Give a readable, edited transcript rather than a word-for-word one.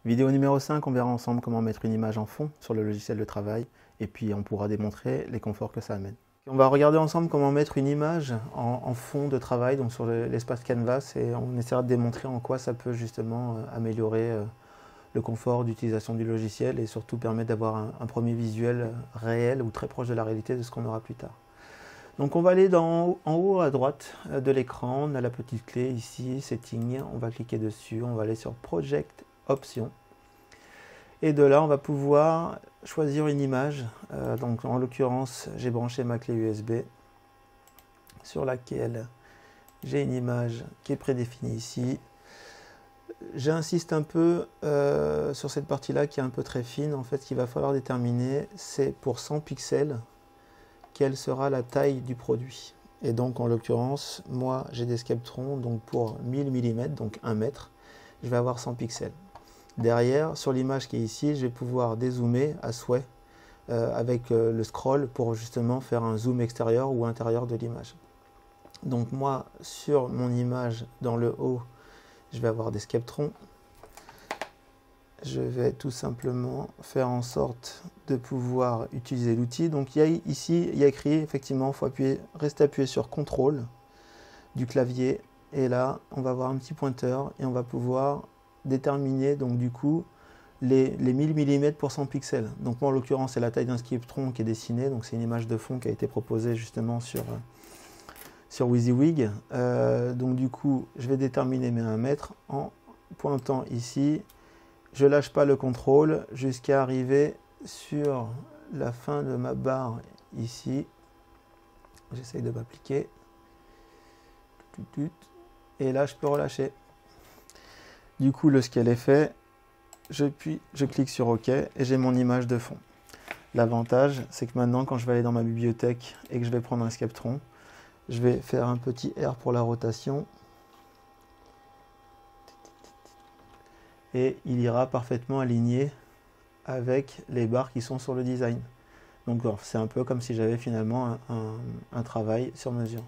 Vidéo numéro 5, on verra ensemble comment mettre une image en fond sur le logiciel de travail et puis on pourra démontrer les conforts que ça amène. On va regarder ensemble comment mettre une image en fond de travail, donc sur l'espace Canvas, et on essaiera de démontrer en quoi ça peut justement améliorer le confort d'utilisation du logiciel et surtout permettre d'avoir un premier visuel réel ou très proche de la réalité de ce qu'on aura plus tard. Donc on va aller en haut à droite de l'écran, on a la petite clé ici, Setting, on va cliquer dessus, on va aller sur Project Options. Et de là, on va pouvoir choisir une image. Donc en l'occurrence, j'ai branché ma clé USB sur laquelle j'ai une image qui est prédéfinie ici. J'insiste un peu sur cette partie-là qui est un peu très fine. En fait, ce qu'il va falloir déterminer, c'est pour 100 pixels, quelle sera la taille du produit. Et donc, en l'occurrence, moi, j'ai des Skeptron, donc pour 1000 mm, donc 1 mètre, je vais avoir 100 pixels. Derrière, sur l'image qui est ici, je vais pouvoir dézoomer à souhait avec le scroll pour justement faire un zoom extérieur ou intérieur de l'image. Donc moi, sur mon image, dans le haut, je vais avoir des Skeptron. Je vais tout simplement faire en sorte de pouvoir utiliser l'outil. Donc ici, il y a écrit, effectivement, il faut rester appuyé sur CTRL du clavier. Et là, on va avoir un petit pointeur et on va pouvoir déterminer donc du coup les 1000 mm pour 100 pixels. Donc moi en l'occurrence c'est la taille d'un Skeptron qui est dessiné, donc c'est une image de fond qui a été proposée justement sur WYSIWYG. Donc du coup je vais déterminer mes 1 mètre en pointant ici, je lâche pas le contrôle jusqu'à arriver sur la fin de ma barre ici, j'essaye de m'appliquer, et là je peux relâcher. Du coup, le scale est fait, je clique sur OK et j'ai mon image de fond. L'avantage, c'est que maintenant, quand je vais aller dans ma bibliothèque et que je vais prendre un Skeptron, je vais faire un petit R pour la rotation et il ira parfaitement aligné avec les barres qui sont sur le design. Donc, c'est un peu comme si j'avais finalement un travail sur mesure.